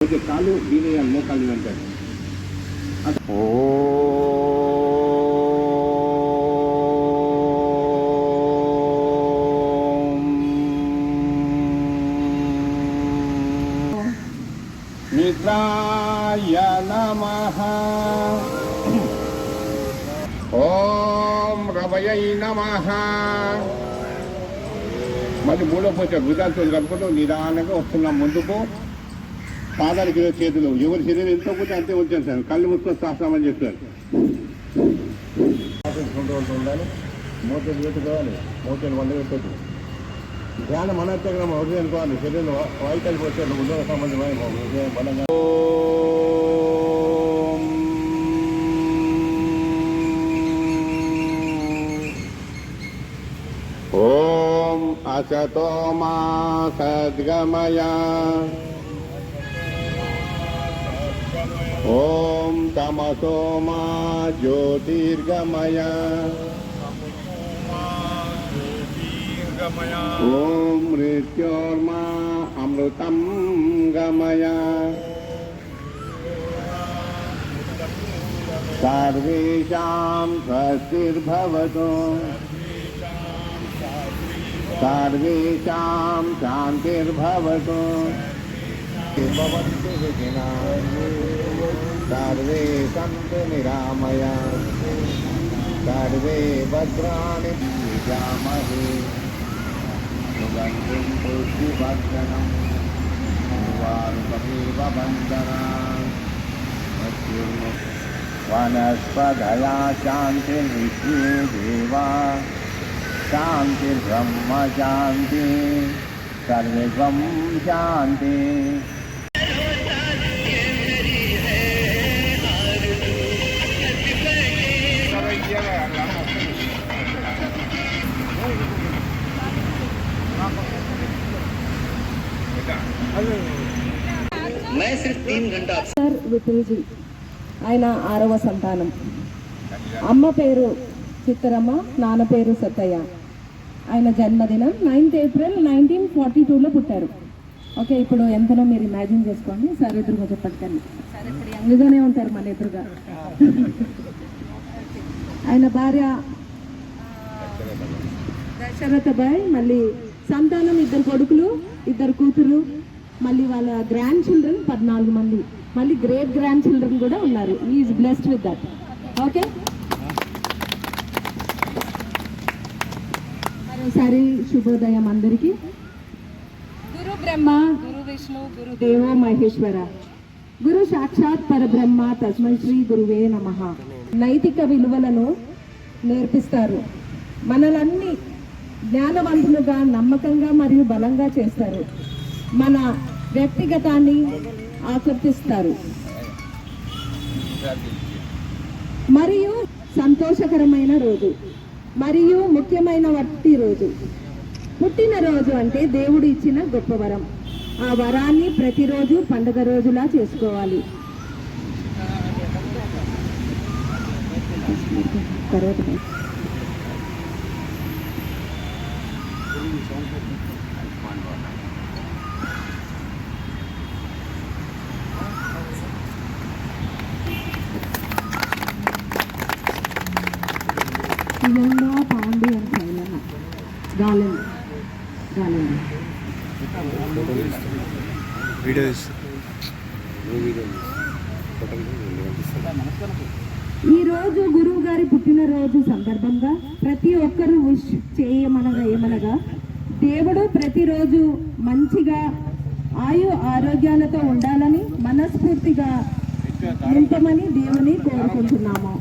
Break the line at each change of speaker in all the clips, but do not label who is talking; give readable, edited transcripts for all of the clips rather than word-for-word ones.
కాలు వీలేయాలి, మోకాలు అంటారు. మిత్రాయ నమః. ఓం రవయై నమః. మళ్ళీ మూడో పోతే భుజాలతో కలుపుతూ నిదానంగా వస్తున్నాం ముందుకు. పాదాలు కింద చేతులు, ఎవరి శరీరం ఎంతో పోతే అంతే ఉంచాను సార్. కళ్ళు మూసుకొని శాస్త్రం చేస్తారు. 2 రోజులు ఉండాలి. మోచేలు పెట్టుకోవాలి, మోచేలు వండ పెట్టదు. ధ్యానం మనోత్సవం హృదయం అనుకోవాలి. శరీరం వైకల్యం వచ్చే ఉద్యోగ సంబంధమైన హృదయం బలంగా. ఓం అసతో మా సద్గమయ. ఓం తమసో మా జ్యోతిర్గమయ. ఓం మృత్యోర్మా అమృతం గమయ. సర్వేషాం స్వస్తిర్భవతు. సర్వేషాం శాంతిర్భవతు. భవంతు సుఖినః. సర్వే సంతు నిరామయాః. సర్వే భద్రాణి పశ్యామహే. సుగంధిం పుష్టివర్ధనం. వారుకమేవ బంధనాన్. వనస్పతయా శాంతిర్విశ్వే దేవా. శాంతిర్బ్రహ్మ శాంతి. సర్వం శాంతి.
సార్ విఠల్జీ, ఆయన 6వ సంతానం. అమ్మ పేరు చిత్తరమ్మ, నాన్న పేరు సత్తయ్య. ఆయన జన్మదినం 9th April 1942లో పుట్టారు. ఓకే, ఇప్పుడు ఎంతనో మీరు ఇమాజిన్ చేసుకోండి. సార్ ఎదురుగా చెప్పట్టుకండి. సార్ ఇప్పుడు యంగ్గానే ఉంటారు మన ఎదురుగా. ఆయన భార్య దశరథబాయ్. మళ్ళీ సంతానం 2 కొడుకులు, 2 కూతురు. మళ్ళీ వాళ్ళ గ్రాండ్ చిల్డ్రన్ 14 మంది. మళ్ళీ గ్రేట్ గ్రాండ్ చిల్డ్రన్ కూడా ఉన్నారు. Is blessed with that. Okay, మరోసారి శుభోదయం అందరికీ. గురు బ్రహ్మ, గురు విష్ణు, గురు దేవో మహేశ్వర, గురు సాక్షాత్ పరబ్రహ్మ, తస్మై శ్రీ గురువే నమః. నైతిక విలువలను నేర్పిస్తారు. మనలన్నీ జ్ఞానవంతులుగా, నమ్మకంగా మరియు బలంగా చేస్తారు. మన వ్యక్తిగతాన్ని ఆకర్షిస్తారు. మరియు సంతోషకరమైన రోజు మరియు ముఖ్యమైన వట్టి రోజు. పుట్టినరోజు అంటే దేవుడు ఇచ్చిన గొప్ప వరం. ఆ వరాన్ని ప్రతిరోజు పండుగ రోజులా చేసుకోవాలి. పాండి అని శైలన గాలండి గాలండి. ఈరోజు గురువు గారి పుట్టినరోజు సందర్భంగా ప్రతి ఒక్కరూ విష్ చేయమనగా ఏమనగా, దేవుడు ప్రతిరోజు మంచిగా ఆరోగ్యాలతో ఉండాలని మనస్ఫూర్తిగా నింపమని దేవుని కోరుకుంటున్నాము.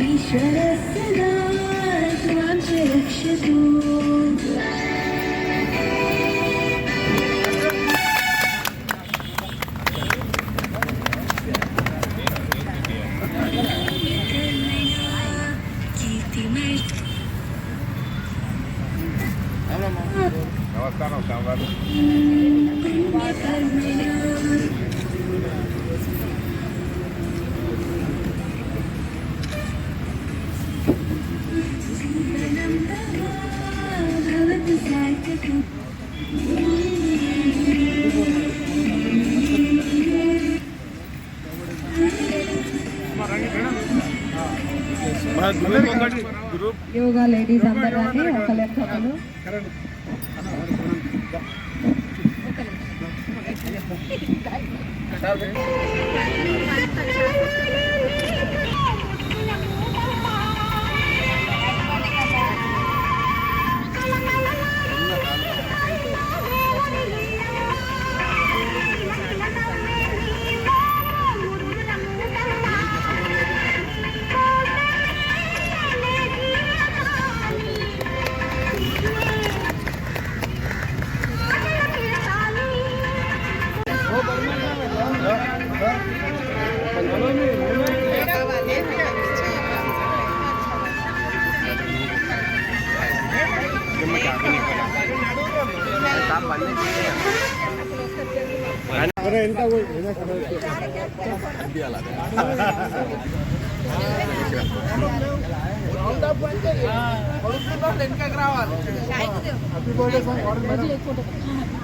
ఈశ్వరస్య త్వాం చ రక్షతు.
నమస్కారం సాంబారు.
యోగా లేడీస్ అందరినీ ఒక లెక్కలు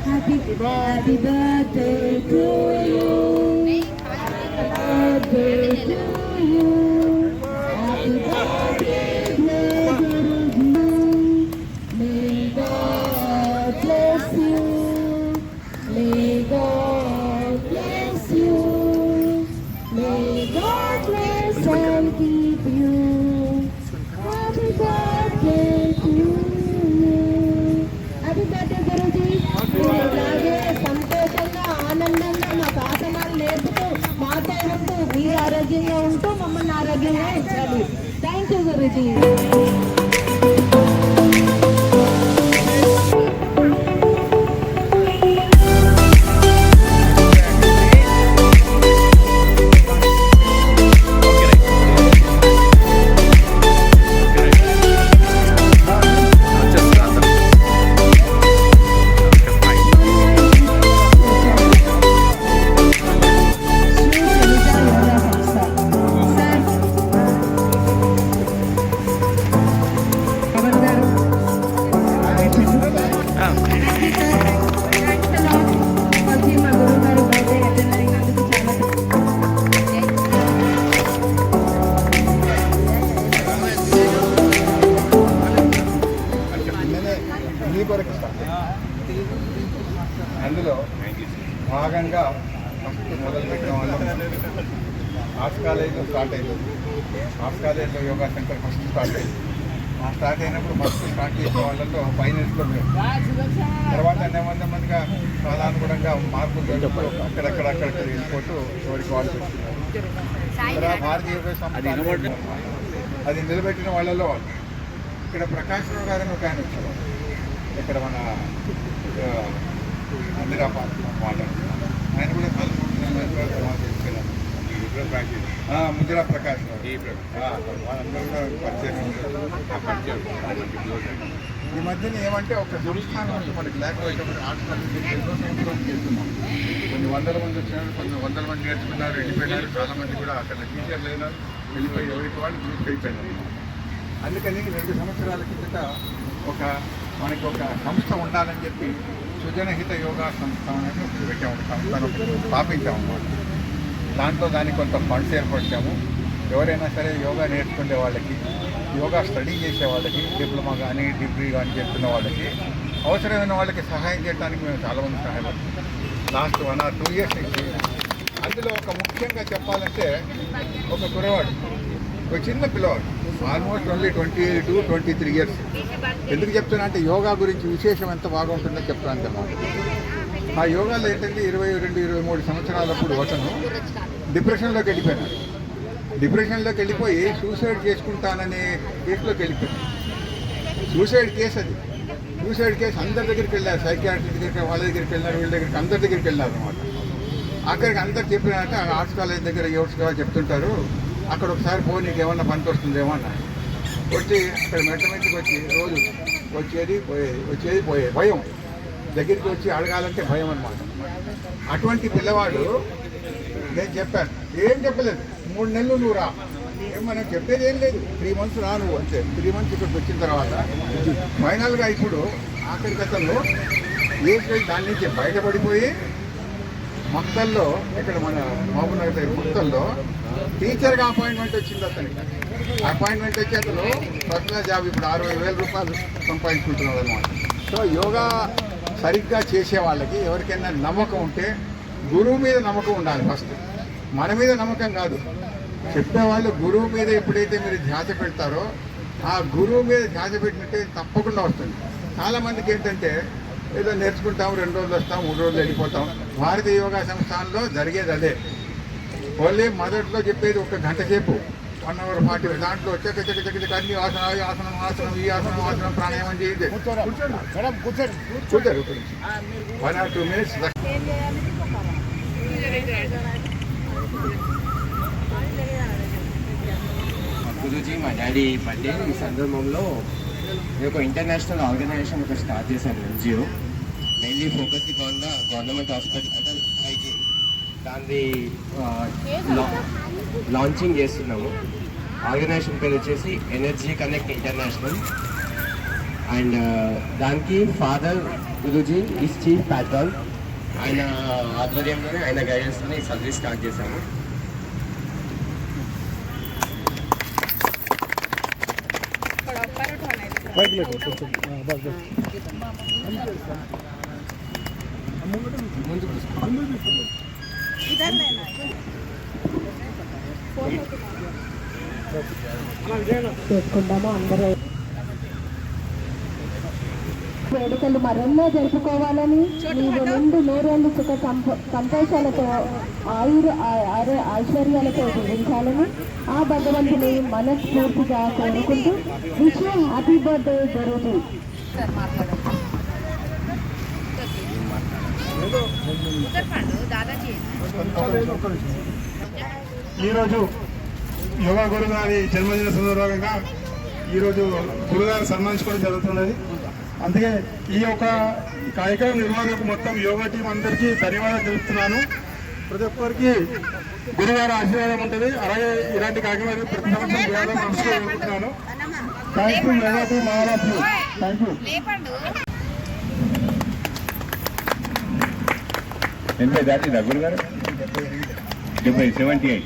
Happy birthday to you. Happy birthday to you. Happy birthday, dear Guruji. May God bless you. May God bless you. May God bless and keep you. Happy birthday to you. Happy birthday, Guruji. ఇలాగే సంతోషంగా ఆనందంగా మాకు ఆసనాలు నేర్పుతూ మాతో ఉంటూ మీరు ఆరోగ్యంగా ఉంటూ మమ్మల్ని ఆరోగ్యంగా ఉంచాలి. Thank you Guruji.
కాలేజీలో స్టార్ట్ అయింది. ఆర్ట్స్ కాలేజీలో యోగా సెంటర్ ఫస్ట్ స్టార్ట్ అయింది. ఆ స్టార్ట్ అయినప్పుడు ఫస్ట్ స్టార్ట్ చేసిన వాళ్ళతో ఫైనల్స్లో మేము, తర్వాత నెమ్మదిగా కాలానుగుణంగా మార్పులు జరుగుతూ అక్కడక్కడ వెళ్ళిపోతూ చివరికి వాళ్ళు చెప్తున్నారు. భారతీయ యోగా సంస్థ అది నిలబెట్టిన వాళ్ళలో ఇక్కడ ప్రకాష్ రావు గారిని ఒక ఆయన వచ్చారు. ఇక్కడ మన మందిరా పార్క్లో మాట్లాడుతున్నాను. ఆయన కూడా ముద్రా ప్రకాష్ వాళ్ళందరూ కూడా పరిచయం. ఈ మధ్యన ఏమంటే ఒక సంస్థానం మనకి లేకపోయేటప్పుడు ఆర్ట్స్ ఎన్నో సంవత్సరాలు చేస్తున్నాం. కొన్ని వందల మంది వచ్చినారు, కొన్ని వందల మంది నేర్చుకున్నారు, వెళ్ళిపోయినారు. చాలామంది కూడా అక్కడ టీచర్లు అయినారు, వెళ్ళిపోయి ఎవరికి వాళ్ళు గ్రూప్ అయిపోయినారు. అందుకని 2 సంవత్సరాల కిందట మనకి ఒక సంస్థ ఉండాలని చెప్పి సుజనహిత యోగా సంస్థ అనేది ఒకటి పెట్టాము. ఒక సంస్థను స్థాపించాము అన్నమాట. దానికి కొంత ఫండ్స్ ఏర్పరిచాము. ఎవరైనా సరే యోగా నేర్చుకునే వాళ్ళకి, యోగా స్టడీ చేసే వాళ్ళకి, డిప్లొమా కానీ డిగ్రీ కానీ చేస్తున్న వాళ్ళకి, అవసరమైన వాళ్ళకి సహాయం చేయడానికి మేము చాలామంది సహాయపడుతున్నాం లాస్ట్ 1 or 2 years నుంచి. అందులో ఒక ముఖ్యంగా చెప్పాలంటే ఒక కురవాడు, ఒక చిన్న పిల్లవాడు, ఆల్మోస్ట్ ఓన్లీ 22-23 years. ఎందుకు చెప్తున్నా అంటే యోగా గురించి విశేషం ఎంత బాగుంటుందో చెప్తాను అన్నమాట. ఆ యోగాలో ఏంటంటే 22-23 సంవత్సరాలప్పుడు అతను డిప్రెషన్లోకి వెళ్ళిపోయినాడు. డిప్రెషన్లోకి వెళ్ళిపోయి సూసైడ్ చేసుకుంటాననే కేసులోకి వెళ్ళిపోయాడు. సూసైడ్ కేసు అది. సూసైడ్ కేసు అందరి దగ్గరికి వెళ్ళారు, సైకియాట్రిస్ట్ దగ్గరికి, వాళ్ళ దగ్గరికి వెళ్ళారు, వీళ్ళ దగ్గరికి, అందరి దగ్గరికి వెళ్ళారు అనమాట. అక్కడికి అందరు చెప్పినారంటే ఆర్ట్స్ కాలేజ్ దగ్గర ఎవరు కావాలి చెప్తుంటారు, అక్కడ ఒకసారి పో, నీకు ఏమన్నా పనికి వస్తుందేమో అన్నారు. వచ్చి అక్కడ మెట్ల మీదకి వచ్చి రోజు వచ్చేది పోయేది భయం. దగ్గరికి వచ్చి అడగాలంటే భయం అన్నమాట. అటువంటి పిల్లవాడు, నేను చెప్పాను, ఏం చెప్పలేదు, 3 నెలలు నువ్వు రా, మనం చెప్పేది ఏం లేదు, 3 months రా నువ్వు అంతే. 3 months ఇక్కడికి వచ్చిన తర్వాత ఫైనల్గా ఇప్పుడు ఆఖరికి అతను దాని నుంచి బయటపడిపోయి మొత్తల్లో, ఇక్కడ మన మహబూబ్నగర్ దగ్గర మొత్తల్లో టీచర్గా అపాయింట్మెంట్ వచ్చింది అతనికి. అపాయింట్మెంట్ వచ్చి అతను పర్సనల్ జాబ్ ఇప్పుడు 60,000 రూపాయలు సంపాదించుకుంటున్నాడు అనమాట. సో యోగా సరిగ్గా చేసే వాళ్ళకి ఎవరికైనా నమ్మకం ఉంటే గురువు మీద నమ్మకం ఉండాలి. ఫస్ట్ మన మీద నమ్మకం కాదు, చెప్పేవాళ్ళు గురువు మీద ఎప్పుడైతే మీరు ధ్యాస పెడతారో ఆ గురువు మీద ధ్యాస పెట్టినట్టే తప్పకుండా వస్తుంది. చాలామందికి ఏంటంటే ఏదో నేర్చుకుంటాం, 2 రోజులు వస్తాం, 3 రోజులు వెళ్ళిపోతాం. భారతీయ యోగా సంస్థానంలో జరిగేది అదే. ఓన్లీ మొదట్లో చెప్పేది 1 గంట సేపు, 1 hour 40 దాంట్లో చక్క అన్ని ఆసనం ఈ ఆసనం ప్రాణాయామం చేయండి. కూర్చోరు 1 or 2 minutes.
గురూజీ, మా డాడీ బర్త్డే ఈ సందర్భంలో నేను ఒక ఇంటర్నేషనల్ ఆర్గనైజేషన్ ఒక స్టార్ట్ చేశాను, NGO. Mainly focus on the government hospital hygiene. దాన్ని లాంచింగ్ చేస్తున్నాము. ఆర్గనైజేషన్ పేరు వచ్చేసి ఎనర్జీ కనెక్ట్ ఇంటర్నేషనల్. అండ్ దానికి father Guruji is chief pattern. ఆయన ఆధ్వర్యంలోనే, ఆయన గైడెన్స్తోనే ఈ సర్వీస్ స్టార్ట్ చేశాము.
చేసుకుంటాము అందరూ. వేడుకలు మరెన్నో జరుపుకోవాలని, నీవు నిండు 100 ఏళ్ళు సుఖ సంతోషాలతో ఐశ్వర్యాలతో జీవించాలని ఆ భగవంతుని మనస్ఫూర్తిగా కోరుకుంటూ విష్ హ్యాపీ బర్త్డే గురూజీ.
ఈరోజు యోగా గురు గారి జన్మదిన సందర్భంగా ఈరోజు గురుగారు సన్మానించుకోవడం జరుగుతున్నది. అందుకే ఈ యొక్క కార్యక్రమం నిర్వహణకు మొత్తం యోగా టీం అందరికీ ధన్యవాదాలు తెలుపుతున్నాను. ప్రతి ఒక్కరికి గురుగారు ఆశీర్వాదం ఉంటుంది. అలాగే ఇలాంటి కార్యక్రమాలు ప్రతి సంవత్సరం చేయాలని మనసులో కోరుకుంటున్నాను. Thank you yoga team Maharashtra. Thank you.
ఎంత దాటిందా గురుగారు? 78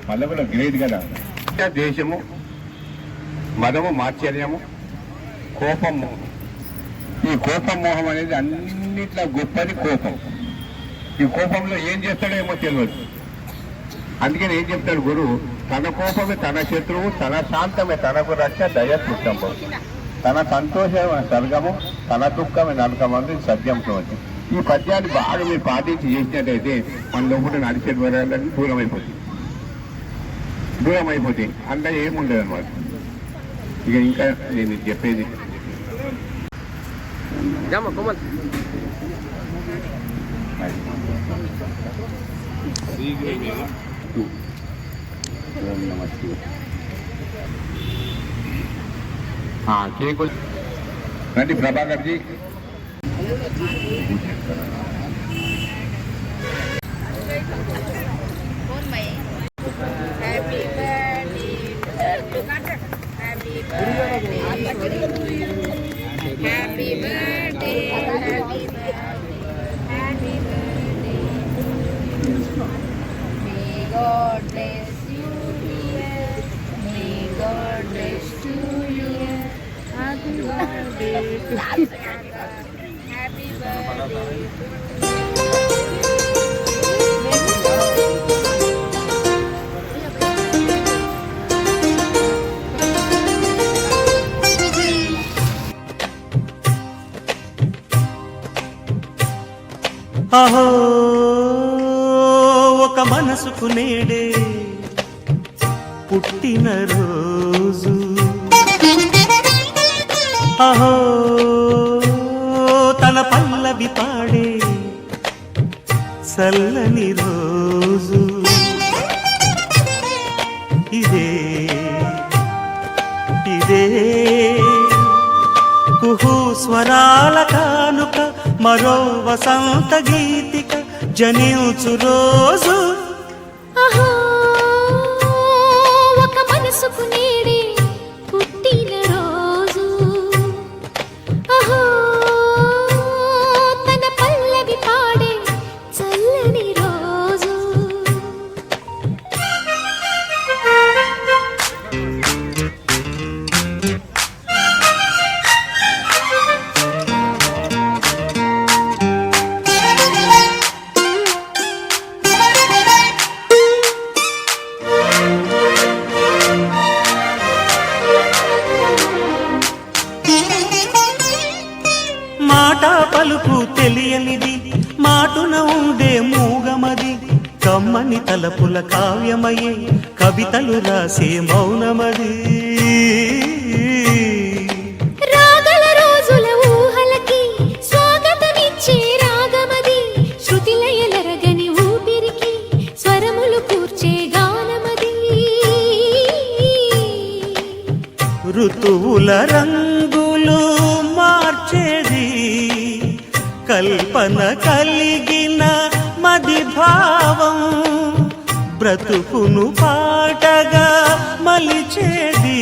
మళ్ళీ కూడా గ్రేట్ కదా. దేశము, మదము, మాత్సర్యము, కోపం. ఈ కోపం మోహం అనేది అన్నిట్లో గొప్పది కోపం. ఈ కోపంలో ఏం చేస్తాడో ఏమో తెలియదు. అందుకని ఏం చెప్తాడు గురువు, తన కోపమే తన శత్రువు, తన శాంతమే తనకు రక్ష, దయ కుటుంబం, తన సంతోషమే స్వర్గము, తన దుఃఖమే నరకమంది సత్యంతో వచ్చి. ఈ పద్యాన్ని బాగా మీరు పాటించి చేసినట్టయితే మన లోపల నడిచే వరాలన్నీ దూరం అయిపోతాయి అంతా ఏముండదు అనమాట. ఇక ఇంకా నేను చెప్పేది కేకులు రండి Prabhakar ji.
Happy birthday, happy birthday. May God bless you, dear. May God bless you, dear. Happy birthday to you. Happy birthday.
అహో ఒక మనసుకు నేడే పుట్టిన రోజు, అహో తన పల్లవి పాడే చల్లని రోజు, ఇదే ఇదే కుహు స్వరాల కానుక, మరో వసంత గీతిక జనించు రోజు.
అహో ఒక మనసుకు నేడే పుట్టిన రోజు, అహో తన పల్లవి పాడే చల్లని రోజు.
మాట పలుకు తెలియనిది, మాటున ఉండే మూగమది, కమ్మని తలపుల కావ్యమయే కవితలు రాసే మౌనమది.
రాగల రోజుల ఊహలకి స్వాగతమిచ్చే రాగమది, శృతిలయలరగని ఊపిరికి స్వరములు కూర్చే గానమది.
ఋతువుల రంగులు మార్చేది, కల్పన కలిగిన మది భావం, బ్రతుకును పాటగా మలిచేది,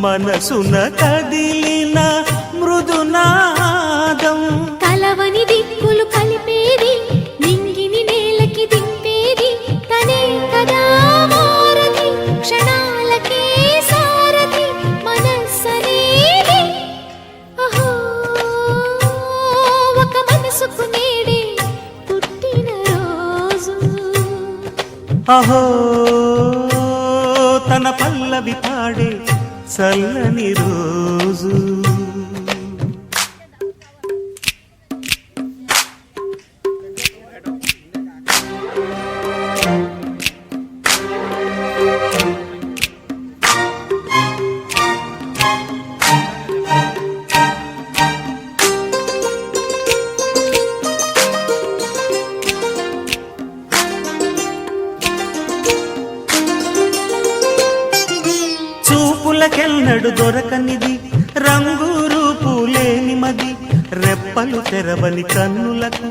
మనసున కదిలిన మృదునాదం.
కలవని దిక్కులు కలిపేది, నింగిని నేలకి దింపేది, తనే కదా మారది, క్షణాలకే సారథి మనస్సనేది. అహో ఒక మనసుకు నేడే పుట్టిన రోజు,
అహో తన పల్లవి పాడే చల్లని రోజు. చూపులకెన్నడు దొరకనిది, రంగు రూపు లేని మది, రెప్పలు తెరవని కన్నులకు